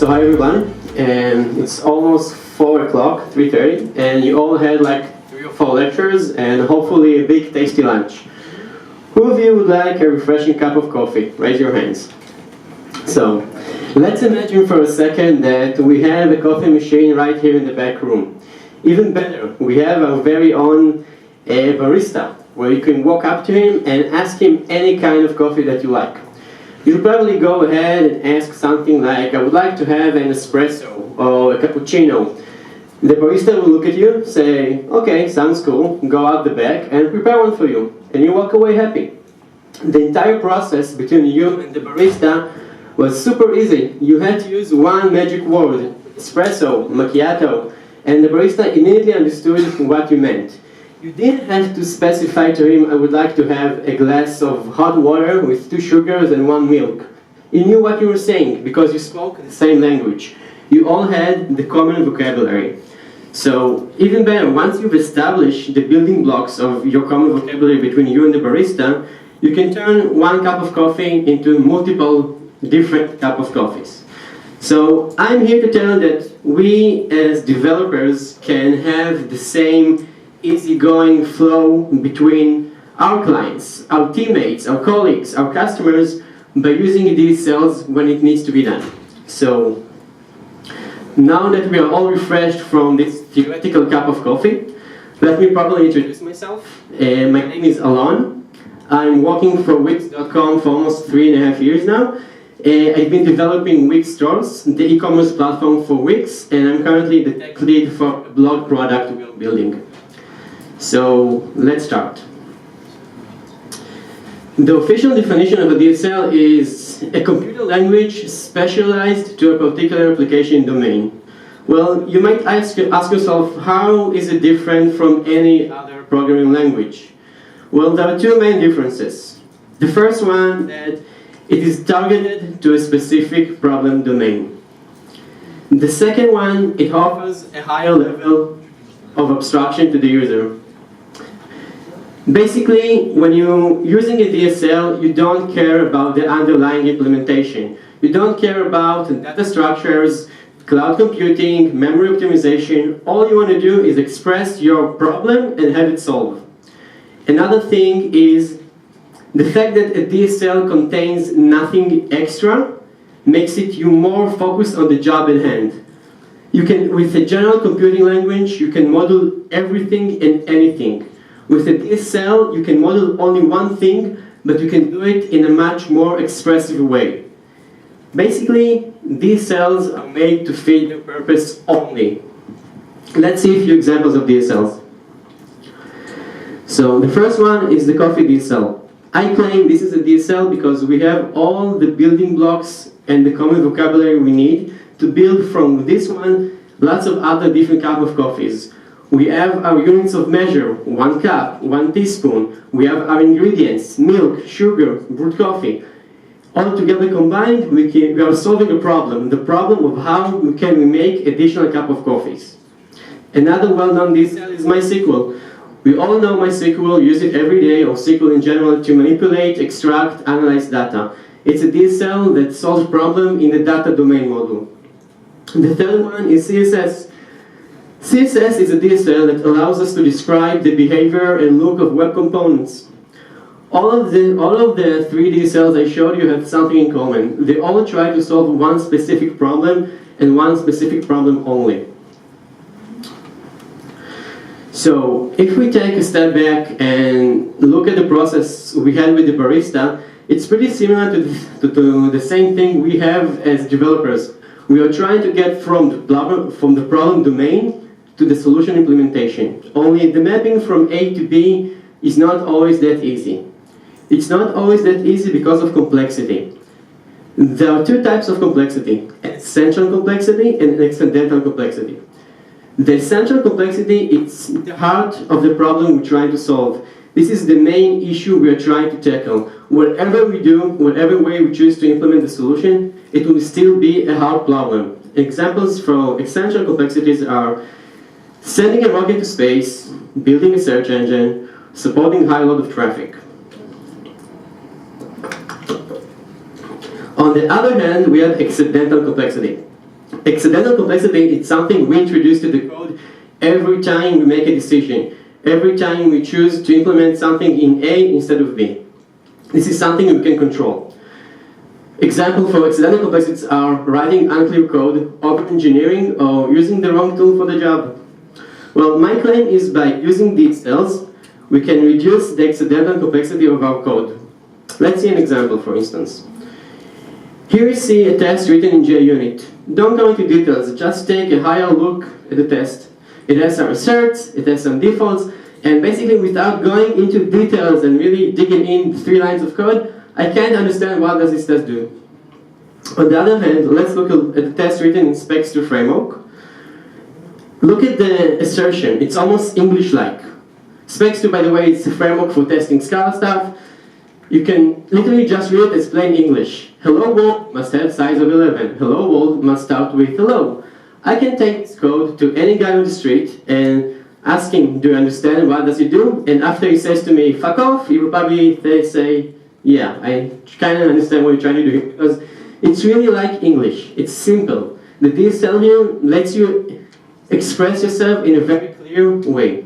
So hi everyone, and it's almost 4 o'clock, 3:30, and you all had like 3 or 4 lectures and hopefully a big tasty lunch. Who of you would like a refreshing cup of coffee? Raise your hands. So, let's imagine for a second that we have a coffee machine right here in the back room. Even better, we have our very own barista, where you can walk up to him and ask him any kind of coffee that you like. You'll probably go ahead and ask something like, I would like to have an espresso or a cappuccino. The barista will look at you, say, okay, sounds cool, go out the back and prepare one for you. And you walk away happy. The entire process between you and the barista was super easy. You had to use one magic word, espresso, macchiato, and the barista immediately understood what you meant. You didn't have to specify to him, I would like to have a glass of hot water with 2 sugars and 1 milk. He knew what you were saying because you spoke the same language. You all had the common vocabulary. So, even better, once you've established the building blocks of your common vocabulary between you and the barista, you can turn 1 cup of coffee into multiple different cup of coffees. So, I'm here to tell you that we as developers can have the same easygoing flow between our clients, our teammates, our colleagues, our customers by using DSLs when it needs to be done. So now that we are all refreshed from this theoretical cup of coffee, let me properly introduce myself. My name is Alon. I'm working for Wix.com for almost 3.5 years now. I've been developing Wix stores, the e-commerce platform for Wix, and I'm currently the tech lead for a blog product we're building. So, let's start. The official definition of a DSL is a computer language specialized to a particular application domain. Well, you might ask yourself, how is it different from any other programming language? Well, there are 2 main differences. The first one, that it is targeted to a specific problem domain. The second one, it offers a higher level of abstraction to the user. Basically, when you're using a DSL, you don't care about the underlying implementation. You don't care about data structures, cloud computing, memory optimization. All you want to do is express your problem and have it solved. Another thing is the fact that a DSL contains nothing extra makes it you more focused on the job at hand. You can, with a general computing language, you can model everything and anything. With a DSL, you can model only one thing, but you can do it in a much more expressive way. Basically, DSLs are made to fit their purpose only. Let's see a few examples of DSLs. So the first one is the coffee DSL. I claim this is a DSL because we have all the building blocks and the common vocabulary we need to build from this one lots of other different cups of coffees. We have our units of measure, 1 cup, 1 teaspoon. We have our ingredients, milk, sugar, brewed coffee. All together combined, we are solving a problem, the problem of how can we make additional cup of coffees. Another well-known DSL is MySQL. We all know MySQL, use it every day, or SQL in general, to manipulate, extract, analyze data. It's a DSL that solves problems in the data domain model. The third one is CSS. CSS is a DSL that allows us to describe the behavior and look of web components. All of the 3 DSLs I showed you have something in common. They all try to solve one specific problem and one specific problem only. So, if we take a step back and look at the process we had with the barista, it's pretty similar to the same thing we have as developers. We are trying to get from the problem domain to the solution implementation. Only the mapping from A to B is not always that easy. It's not always that easy because of complexity. There are 2 types of complexity, essential complexity and accidental complexity. The essential complexity is the heart of the problem we're trying to solve. This is the main issue we are trying to tackle. Whatever we do, whatever way we choose to implement the solution, it will still be a hard problem. Examples for essential complexities are sending a rocket to space, building a search engine, supporting high load of traffic. On the other hand, we have accidental complexity. Accidental complexity is something we introduce to the code every time we make a decision, every time we choose to implement something in A instead of B. This is something we can control. Examples for accidental complexities are writing unclear code, over-engineering, or using the wrong tool for the job. Well, my claim is by using DSLs, we can reduce the accidental complexity of our code. Let's see an example, for instance. Here you see a test written in JUnit. Don't go into details, just take a higher look at the test. It has some asserts, it has some defaults, and basically without going into details and really digging in 3 lines of code, I can't understand what does this test do. On the other hand, let's look at the test written in Specs2 framework. Look at the assertion, it's almost English-like. Specs2, by the way, is a framework for testing Scala stuff. You can literally just read it as plain English. Hello world must have size of 11. Hello world must start with hello. I can take this code to any guy on the street and ask him, do you understand what does it do? And after he says to me, fuck off, he will probably say, yeah, I kind of understand what you're trying to do. Because it's really like English. It's simple. The DSL here lets you express yourself in a very clear way.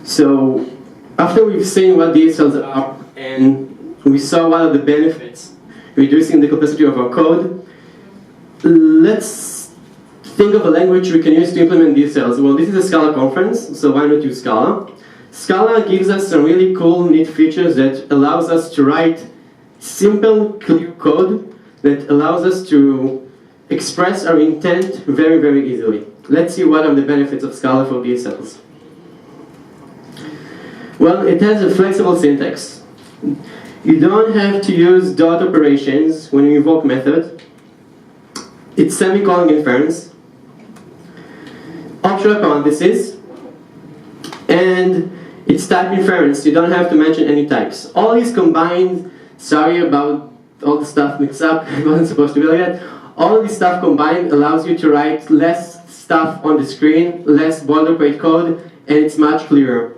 So, after we've seen what DSLs are and we saw what are the benefits, reducing the complexity of our code, let's think of a language we can use to implement DSLs. Well, this is a Scala conference, so why not use Scala? Scala gives us some really cool, neat features that allows us to write simple, clear code that allows us to express our intent very, very easily. Let's see what are the benefits of Scala for DSLs. Well, it has a flexible syntax. You don't have to use dot operations when you invoke method. It's semicolon inference, optional parentheses, and it's type inference. You don't have to mention any types. All these combined, sorry about all the stuff mixed up, it wasn't supposed to be like that. All this stuff combined allows you to write less stuff on the screen, less boilerplate code, and it's much clearer.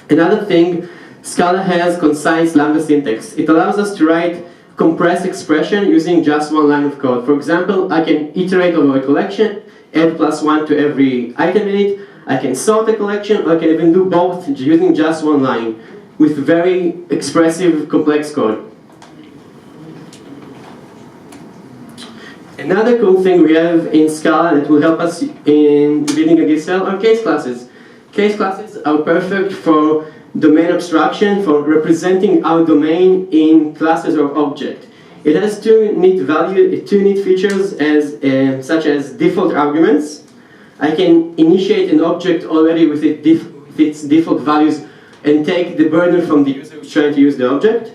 Another thing, Scala has concise lambda syntax. It allows us to write compressed expression using just 1 line of code. For example, I can iterate over a collection, add +1 to every item in it. I can sort a collection, or I can even do both using just 1 line with very expressive, complex code. Another cool thing we have in Scala that will help us in building a DSL are case classes. Case classes are perfect for domain abstraction, for representing our domain in classes or object. It has two neat features such as default arguments. I can initiate an object already with its default values and take the burden from the user who's trying to use the object.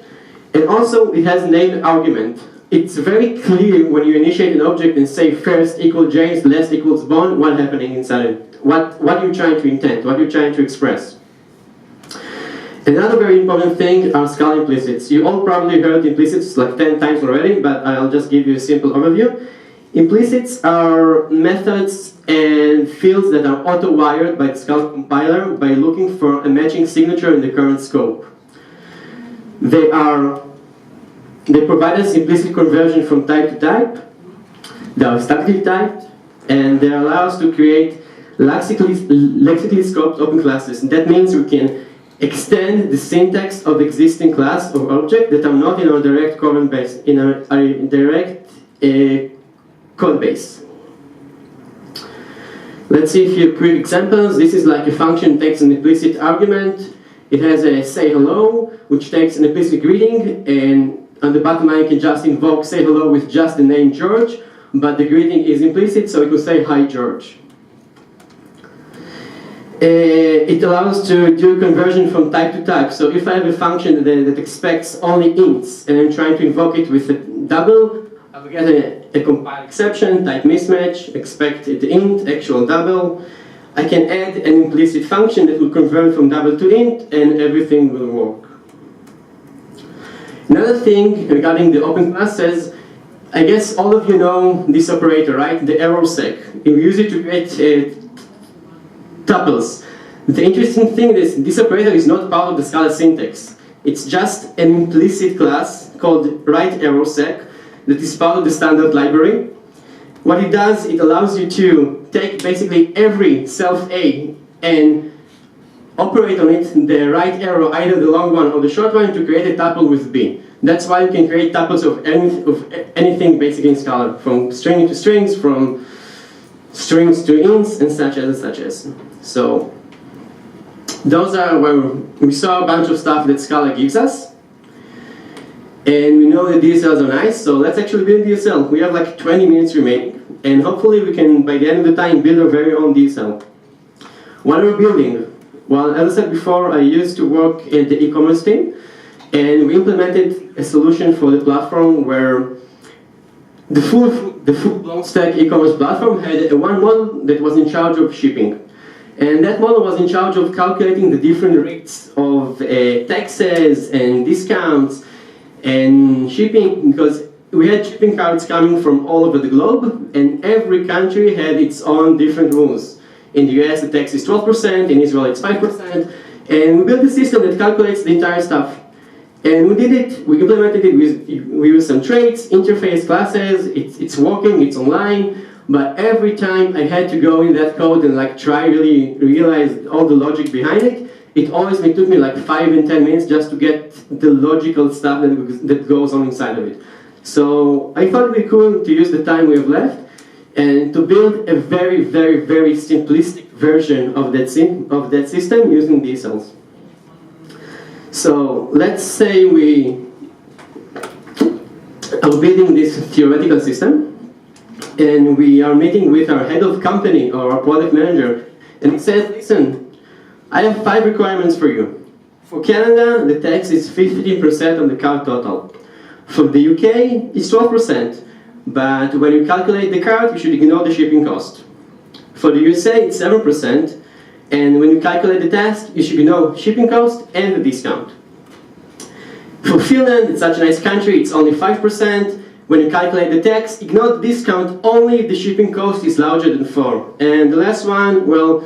And also it has named argument. It's very clear when you initiate an object and say first equals James, last equals Bond, what's happening inside it. What you're trying to intend, what you're trying to express. Another very important thing are Scala Implicits. You all probably heard implicits like 10 times already, but I'll just give you a simple overview. Implicits are methods and fields that are auto-wired by the Scala compiler by looking for a matching signature in the current scope. They provide us implicit conversion from type to type. They are statically typed, and they allow us to create lexically scoped open classes. And that means we can extend the syntax of existing class or object that are not in our direct code base, in our direct code base. Let's see a few quick examples. This is like a function takes an implicit argument. It has a say hello, which takes an implicit greeting, and on the bottom line you can just invoke say hello with just the name George, but the greeting is implicit, so it will say hi George. It allows to do conversion from type to type. So if I have a function that expects only ints and I'm trying to invoke it with a double, I will get a compile exception, type mismatch, expect it int, actual double. I can add an implicit function that will convert from double to int and everything will work. Another thing regarding the open classes, I guess all of you know this operator, right? The arrow sec. You use it to create tuples. The interesting thing is this operator is not part of the Scala syntax. It's just an implicit class called right arrow sec that is part of the standard library. What it does, it allows you to take basically every self A and operate on it the right arrow, either the long one or the short one, to create a tuple with B. That's why you can create tuples of anything basically in Scala, from string to strings, from strings to ints, and such as and such as. So those are where we saw a bunch of stuff that Scala gives us. And we know that DSLs are nice, so let's actually build DSL. We have like 20 minutes remaining, and hopefully we can, by the end of the time, build our very own DSL. What are we building? Well, as I said before, I used to work in the e-commerce team, and we implemented a solution for the platform where the full-blown stack e-commerce platform had one model that was in charge of shipping. And that model was in charge of calculating the different rates of taxes and discounts and shipping, because we had shipping cards coming from all over the globe, and every country had its own different rules. In the US, the tax is 12%, in Israel it's 5%, and we built a system that calculates the entire stuff. And we did it, we implemented it, we used some traits, interface classes, it's working, it's online, but every time I had to go in that code and like try really realize all the logic behind it, it took me like 5 and 10 minutes just to get the logical stuff that goes on inside of it. So I thought it'd be cool to use the time we have left and to build a very, very, very simplistic version of that system using DSLs. So let's say we are building this theoretical system, and we are meeting with our head of company or our product manager, and he says, listen, I have 5 requirements for you. For Canada, the tax is 15% on the cart total. For the UK, it's 12%, but when you calculate the cart, you should ignore the shipping cost. For the USA, it's 7%, and when you calculate the tax, you should ignore shipping cost and the discount. For Finland, it's such a nice country, it's only 5%. When you calculate the tax, ignore the discount only if the shipping cost is larger than 4. And the last one, well,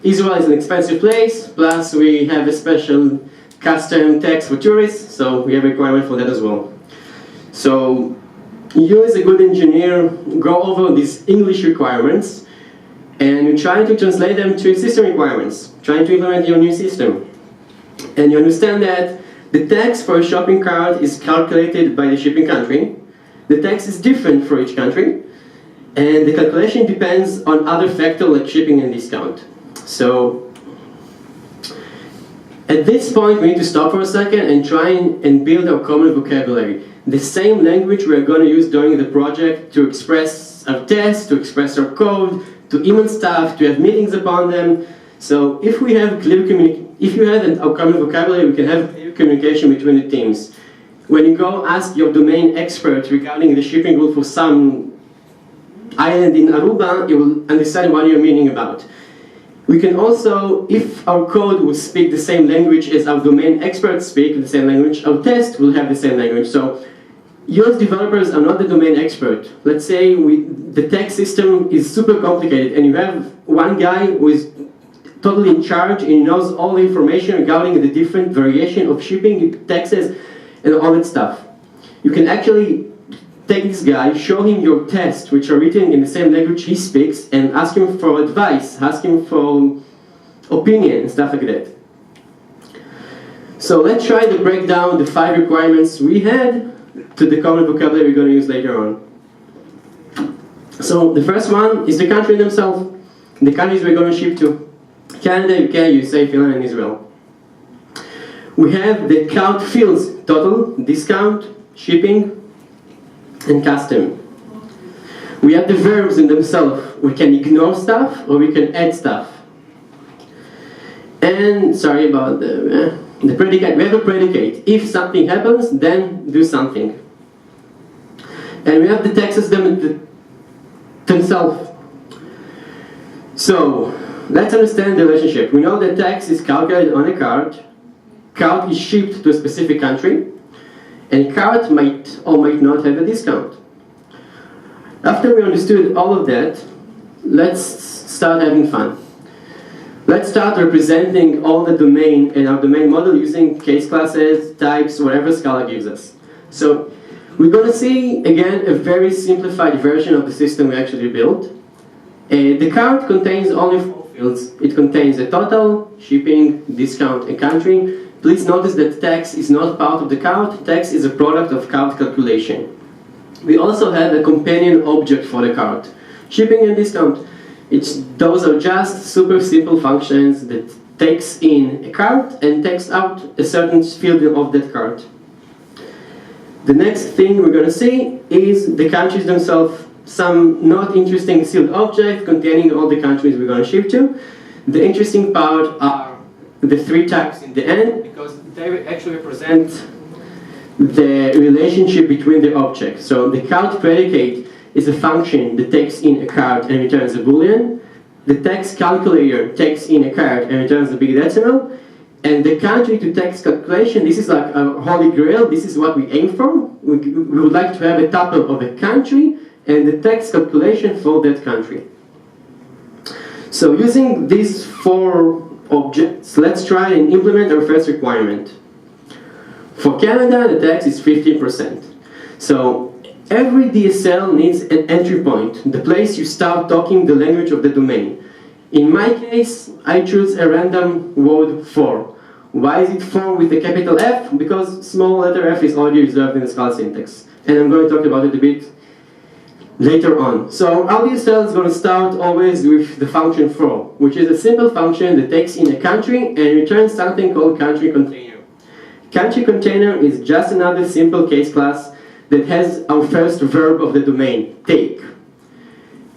Israel is an expensive place, plus we have a special custom tax for tourists, so we have a requirement for that as well. So you as a good engineer go over these English requirements and you try to translate them to system requirements, trying to implement your new system. And you understand that the tax for a shopping cart is calculated by the shipping country. The tax is different for each country, and the calculation depends on other factors like shipping and discount. So at this point we need to stop for a second and try and build our common vocabulary. The same language we are going to use during the project to express our tests, to express our code, to email stuff, to have meetings upon them. So if we have clear if you have our common vocabulary, we can have clear communication between the teams. When you go ask your domain expert regarding the shipping rule for some island in Aruba, you will understand what you're meaning about. We can also, if our code will speak the same language as our domain experts speak the same language, our test will have the same language. So you as developers are not the domain expert. Let's say the tax system is super complicated and you have one guy who is totally in charge and knows all the information regarding the different variation of shipping, taxes, and all that stuff. You can actually take this guy, show him your tests, which are written in the same language he speaks, and ask him for advice, ask him for opinion, and stuff like that. So let's try to break down the 5 requirements we had to the common vocabulary we're going to use later on. So the first one is the country themselves, the countries we're going to ship to. Canada, UK, USA, Finland, and Israel. We have the count fields: total, discount, shipping, and custom. We have the verbs in themselves. We can ignore stuff or we can add stuff. And sorry about the predicate. We have a predicate. If something happens, then do something. And we have the taxes themselves. So let's understand the relationship. We know that tax is calculated on a cart. Cart is shipped to a specific country. And cart might or might not have a discount. After we understood all of that, let's start having fun. Let's start representing all the domain in our domain model using case classes, types, whatever Scala gives us. So We're going to see, again, a very simplified version of the system we actually built. The cart contains only 4 fields. It contains a total, shipping, discount, and country. Please notice that text is not part of the cart. Text is a product of cart calculation. We also have a companion object for the cart. Shipping and discount. Those are just super simple functions that takes in a cart and takes out a certain field of that cart. The next thing we're going to see is the countries themselves. Some not interesting sealed object containing all the countries we're going to ship to. The interesting part are the 3 types in the end, because they actually represent the relationship between the objects. So the cart predicate is a function that takes in a cart and returns a boolean. The text calculator takes in a cart and returns a big decimal. And the country to text calculation, this is like a holy grail. This is what we aim for. We would like to have a tuple of a country and the text calculation for that country. So using these 4 objects, let's try and implement our first requirement. For Canada, the text is 15%. So every DSL needs an entry point, the place you start talking the language of the domain. In my case, I choose a random word 4. Why is it 4 with a capital F? Because small letter f is already reserved in the Scala syntax. And I'm going to talk about it a bit later on. So our DSL is going to start always with the function 4, which is a simple function that takes in a country and returns something called country container. Country container is just another simple case class that has our first verb of the domain, take.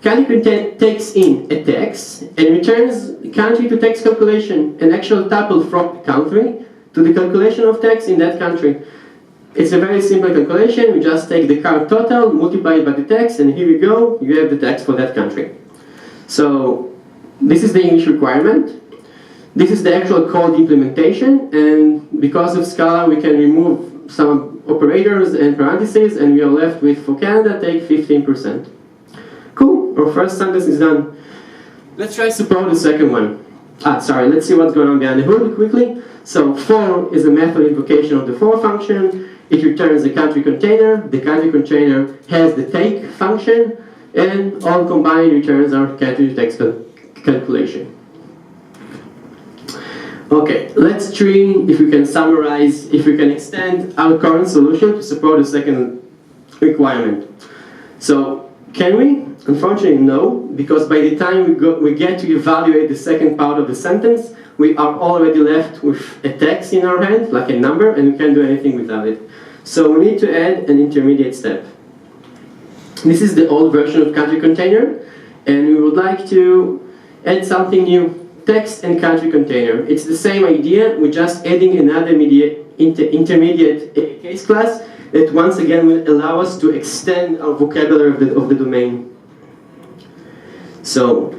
Country container takes in a text and returns country to text calculation, an actual tuple from the country to the calculation of text in that country. It's a very simple calculation. We just take the cart total, multiply it by the text, and here we go, you have the text for that country. So this is the English requirement. This is the actual code implementation, and because of Scala we can remove some operators and parentheses, and we are left with, for Canada, take 15%. Cool, our first sentence is done. Let's try to support the second one. Let's see what's going on behind the hood quickly. So for is a method invocation of the for function. It returns the country container. The country container has the take function, and all combined returns our country to text calculation. Okay, let's try if we can summarize, if we can extend our current solution to support the second requirement. So, can we? Unfortunately, no, because by the time we get to evaluate the second part of the sentence, we are already left with a text in our hand, like a number, and we can't do anything without it. So we need to add an intermediate step. This is the old version of country container, and we would like to add something new. Text and country container. It's the same idea, we're just adding another intermediate case class that once again will allow us to extend our vocabulary of the domain. So,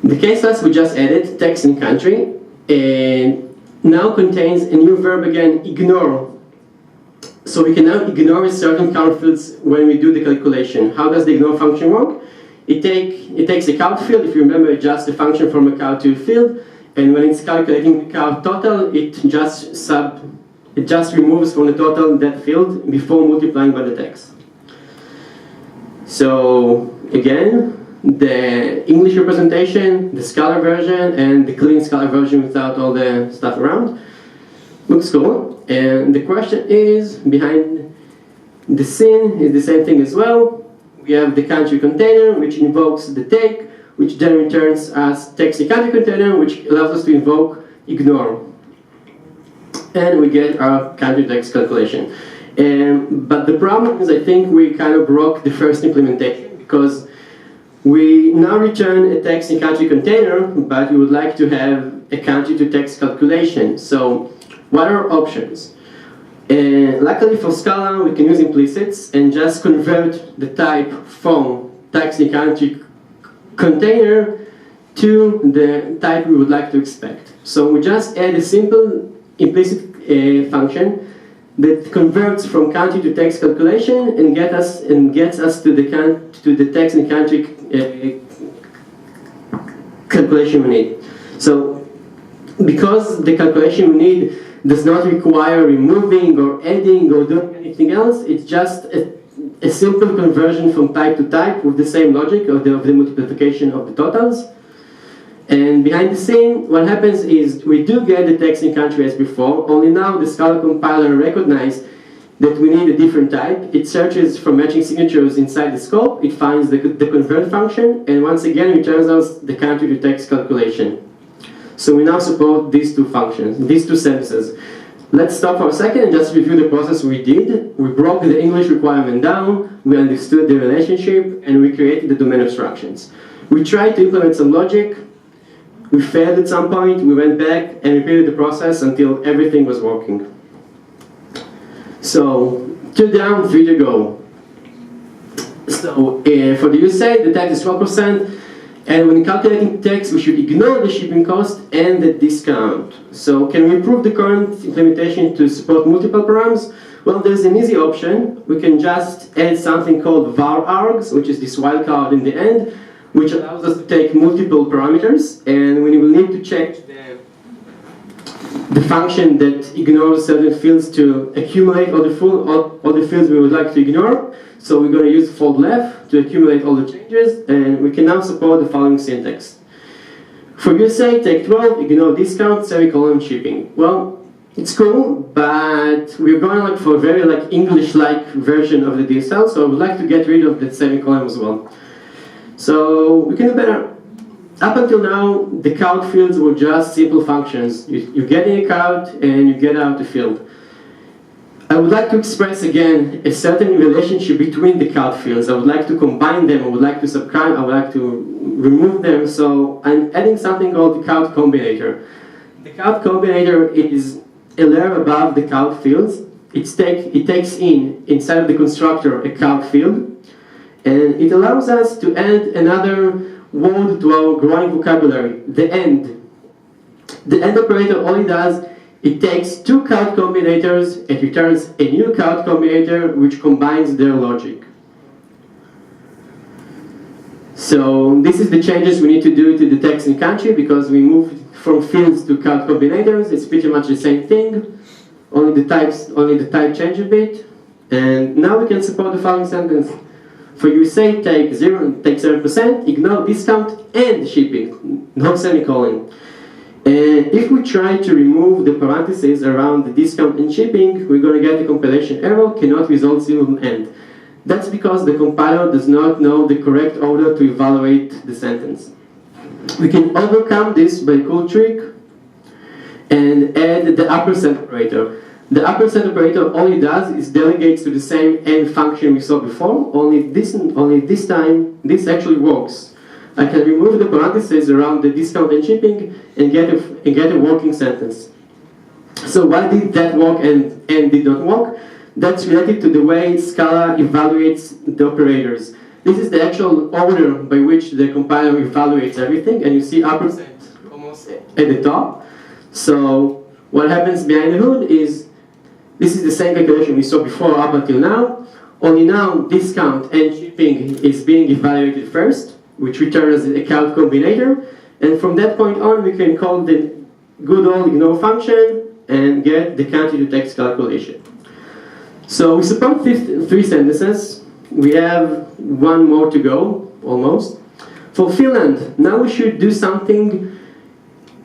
the case class we just added, text and country, and now contains a new verb again, ignore. So we can now ignore certain count fields when we do the calculation. How does the ignore function work? It takes a count field, if you remember, just a function from a count to a field, and when it's calculating the count total, it just removes from the total that field before multiplying by the text. So again, the English representation, the Scala version, and the clean Scala version without all the stuff around looks cool. And the question is, behind the scene is the same thing as well. We have the country container, which invokes the take, which then returns us text in country container, which allows us to invoke ignore. And we get our country text calculation. But the problem is, I think we kind of broke the first implementation, because we now return a text in country container, but we would like to have a country to text calculation. So what are options? Luckily for Scala, we can use implicits and just convert the type from text in country container to the type we would like to expect. So we just add a simple implicit function that converts from country to text calculation and gets us to the text in country calculation we need. So because the calculation we need does not require removing or adding or doing anything else, it's just a simple conversion from type to type with the same logic of the multiplication of the totals. And behind the scene, what happens is we do get the text in country as before, only now the Scala compiler recognizes that we need a different type. It searches for matching signatures inside the scope, it finds the convert function, and once again returns us the country to text calculation. So we now support these two functions, these two sentences. Let's stop for a second and just review the process we did. We broke the English requirement down, we understood the relationship, and we created the domain abstractions. We tried to implement some logic, we failed at some point, we went back and repeated the process until everything was working. So, 2 down, 3 to go. So, for the USA, the tax is 12%, and when calculating tax, we should ignore the shipping cost and the discount. So, can we improve the current implementation to support multiple params? Well, there's an easy option. We can just add something called var args, which is this wildcard in the end, which allows us to take multiple parameters, and we will need to check the function that ignores certain fields to accumulate all the fields we would like to ignore. So we're going to use fold left to accumulate all the changes, and we can now support the following syntax. For USA, take 12, ignore discount, semicolon, shipping. Well, it's cool, but we're going for a very English-like version of the DSL, so I would like to get rid of that semicolon as well. So we can do better. Up until now, the count fields were just simple functions. You get in a count and you get out the field. I would like to express again a certain relationship between the count fields. I would like to combine them, I would like to subtract, I would like to remove them. So I'm adding something called the CartCombinator. The CartCombinator is a layer above the count fields. It takes inside of the constructor a count field. And it allows us to add another word to our growing vocabulary, the end. The end operator, all it does, it takes two count combinators, it returns a new count combinator which combines their logic. So this is the changes we need to do to the text in country because we moved from fields to count combinators. It's pretty much the same thing, only the type change a bit. And now we can support the following sentence. For USA, take 7%, ignore discount and shipping, no semicolon. And if we try to remove the parentheses around the discount and shipping, we're going to get a compilation error, cannot result single end. That's because the compiler does not know the correct order to evaluate the sentence. We can overcome this by a cool trick and add the ampersand operator. The ampersand operator, all it does is delegates to the same end function we saw before, only this time, this actually works. I can remove the parentheses around the discount and shipping and get a working sentence. So why did that work and did not work? That's related to the way Scala evaluates the operators. This is the actual order by which the compiler evaluates everything, and you see ampersand almost at the top. So what happens behind the hood is this is the same calculation we saw before up until now, only now discount and shipping is being evaluated first, which returns a count combinator, and from that point on we can call the good old ignore function and get the country to text calculation. So we support 3 sentences, we have 1 more to go, almost. For Finland, now we should do something.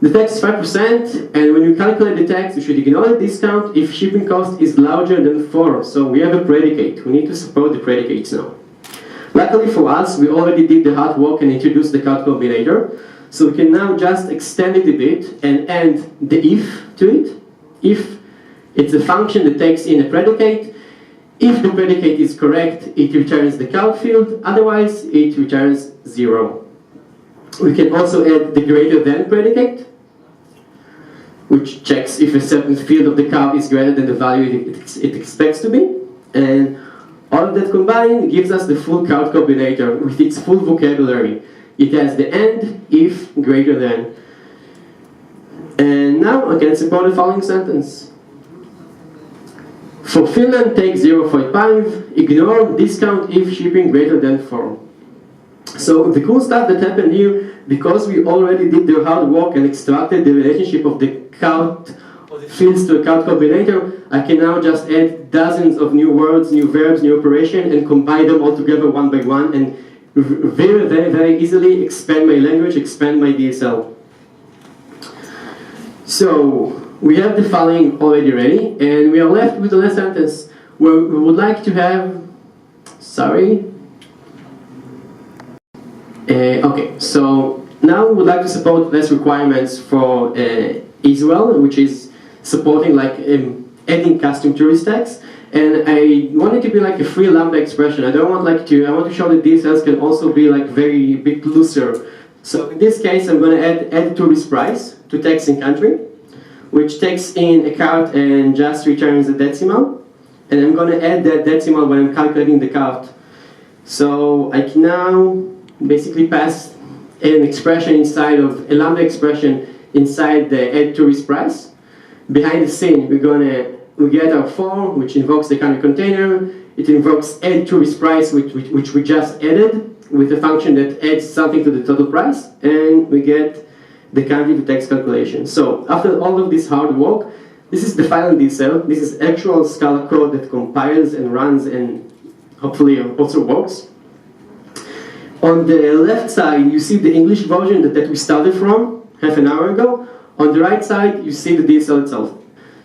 The tax is 5%, and when you calculate the tax, you should ignore the discount if shipping cost is larger than 4. So we have a predicate. We need to support the predicates now. Luckily for us, we already did the hard work and introduced the CartCombinator. So we can now just extend it a bit and add the if to it. If it's a function that takes in a predicate. If the predicate is correct, it returns the count field. Otherwise, it returns 0. We can also add the greater than predicate, which checks if a certain field of the count is greater than the value it expects to be. And all of that combined gives us the full CartCombinator with its full vocabulary. It has the end, if, greater than. And now I can support the following sentence. For Finland, take 0.5, ignore discount if shipping greater than 4. So the cool stuff that happened here, because we already did the hard work and extracted the relationship of the count of the fields to a CartCombinator, I can now just add dozens of new words, new verbs, new operations, and combine them all together one by one, and very, very, very easily expand my language, expand my DSL. So we have the following already ready, and we are left with the last sentence where we would like to have, okay, so now we would like to support less requirements for Israel, which is supporting like adding custom tourist tags. And I want it to be like a free lambda expression. I want to show that DSLs can also be like very bit looser. So in this case, I'm going to add tourist price to text in country, which takes in a cart and just returns a decimal. And I'm going to add that decimal when I'm calculating the cart. So I can now basically pass an expression inside of a lambda expression inside the add tourist price. Behind the scene, we get our form, which invokes the country container. It invokes add tourist price, which we just added with a function that adds something to the total price, and we get the country to text calculation. So after all of this hard work, this is the final DSL. This is actual Scala code that compiles and runs and hopefully also works. On the left side, you see the English version that we started from half an hour ago. On the right side, you see the DSL itself.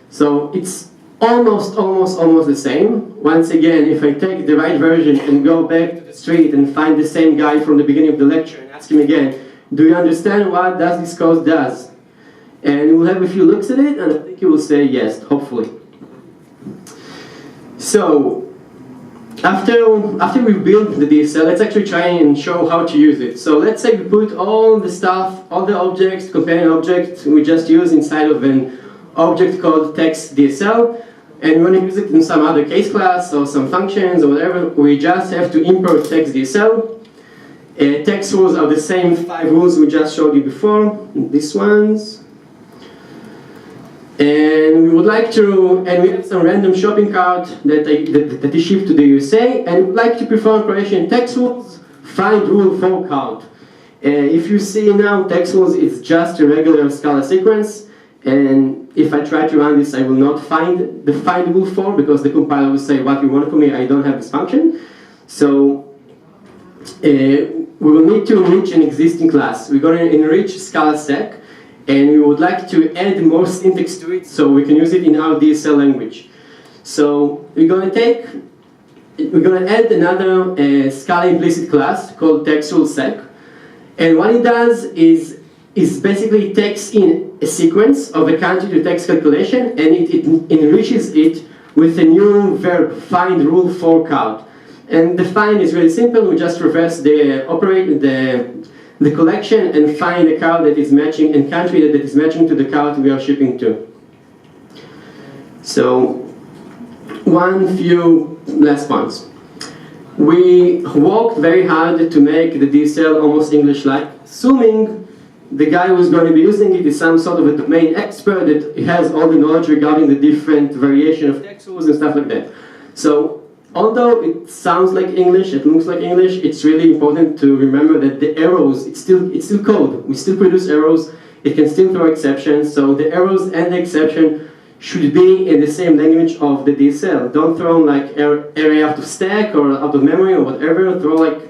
So it's almost the same. Once again, if I take the right version and go back to the street and find the same guy from the beginning of the lecture and ask him again, do you understand what this code does? And we'll have a few looks at it, and I think he will say yes, hopefully. So after we build the DSL, let's actually try and show how to use it. So let's say we put all the stuff, all the objects, companion objects we just use inside of an object called text DSL, and we want to use it in some other case class or some functions or whatever. We just have to import text DSL. Text rules are the same 5 rules we just showed you before, these ones. And we would like to, and we have some random shopping cart that is shipped to the USA, and we'd like to perform operation text rules, find rule for cart. If you see now, text rules is just a regular Scala sequence, and if I try to run this, I will not find the find rule for, because the compiler will say, what you want from me, I don't have this function. So we will need to enrich an existing class. We're going to enrich Scala sec, and we would like to add more syntax to it so we can use it in our DSL language. So we're going to add another Scala implicit class called textRuleSec, and what it does is basically takes in a sequence of a country to text calculation, and it enriches it with a new verb, find rule for cart. And the find is really simple. We just reverse the the collection and find a cart that is matching and country that is matching to the cart we are shipping to. So, one few last points. We worked very hard to make the DSL almost English-like, assuming the guy who's going to be using it is some sort of a domain expert that has all the knowledge regarding the different variation of text rules and stuff like that. So, although it sounds like English, it looks like English, it's really important to remember that the arrows, it's still code. We still produce arrows, it can still throw exceptions, so the arrows and the exception should be in the same language of the DSL. Don't throw like array out of stack or out of memory or whatever, throw like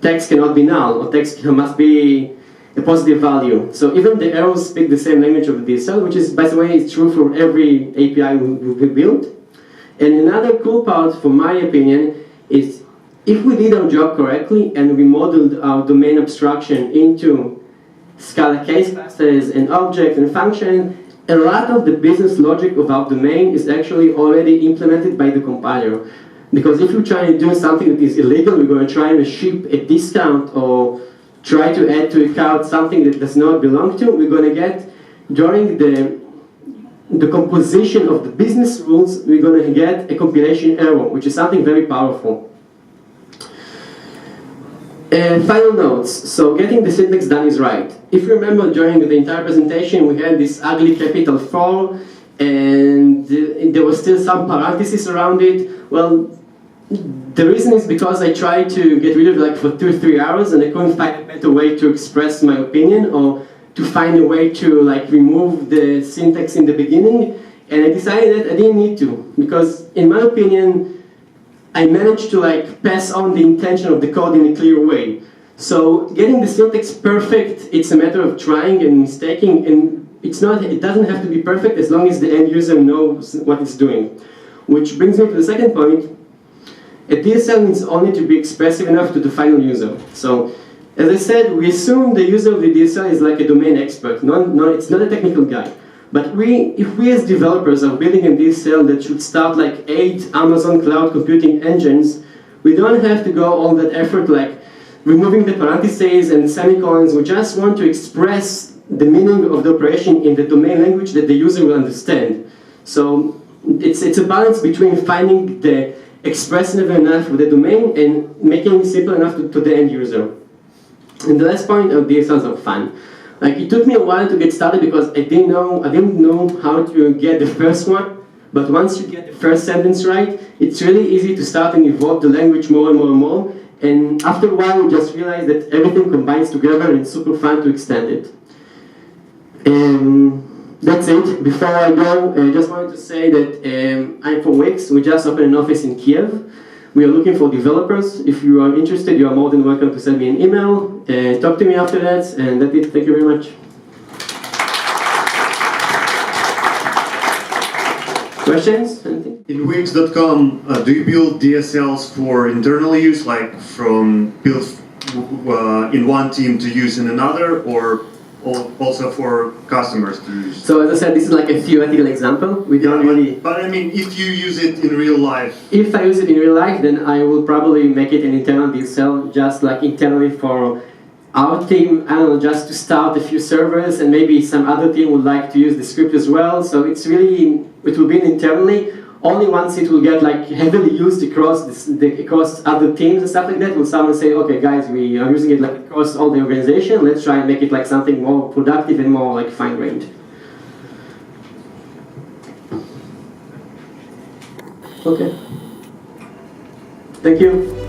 text cannot be null, or text must be a positive value. So even the arrows speak the same language of the DSL, which is, by the way, is true for every API we build. And another cool part, for my opinion, is if we did our job correctly and we modeled our domain abstraction into Scala case classes and objects and functions, a lot of the business logic of our domain is actually already implemented by the compiler. Because if you try to do something that is illegal, we're going to try and ship a discount or try to add to a cart something that does not belong to, we're going to get, during the composition of the business rules, we're going to get a compilation error, which is something very powerful. Final notes. So getting the syntax done is right. If you remember during the entire presentation, we had this ugly capital for, and there was still some parentheses around it. Well, The reason is because I tried to get rid of it like for 2 or 3 hours and I couldn't find a better way to express my opinion or to find a way to like remove the syntax in the beginning, and I decided that I didn't need to, because in my opinion I managed to like pass on the intention of the code in a clear way. So getting the syntax perfect, it's a matter of trying and mistaking, and it doesn't have to be perfect as long as the end user knows what it's doing. Which brings me to the second point. A DSL needs only to be expressive enough to the final user. So, as I said, we assume the user of the DSL is like a domain expert. It's not a technical guy. But if we as developers are building a DSL that should start like 8 Amazon cloud computing engines, we don't have to go all that effort like removing the parentheses and semicolons. We just want to express the meaning of the operation in the domain language that the user will understand. So it's a balance between finding the expressive enough for the domain and making it simple enough to the end user. And the last point of DSLs are fun. Like, it took me a while to get started because I didn't know how to get the first one. But once you get the first sentence right, it's really easy to start and evolve the language more and more and more. And after a while, you just realize that everything combines together and it's super fun to extend it. That's it. Before I go, I just wanted to say that I'm from Wix. We just opened an office in Kyiv. We are looking for developers. If you are interested, you are more than welcome to send me an email. Talk to me after that, and that's it. Thank you very much. Questions? Anything? In Wix.com, do you build DSLs for internal use, like from built in one team to use in another, or also for customers to use? So as I said, this is like a theoretical example. We don't really... But I mean, if you use it in real life... If I use it in real life, then I will probably make it an internal DSL, just like internally for our team, I don't know, just to start a few servers, and maybe some other team would like to use the script as well. So it will be internally. Only once it will get like heavily used across across other teams and stuff like that, will someone say, okay guys, we are using it like across all the organization, let's try and make it like something more productive and more like fine-grained. Okay. Thank you.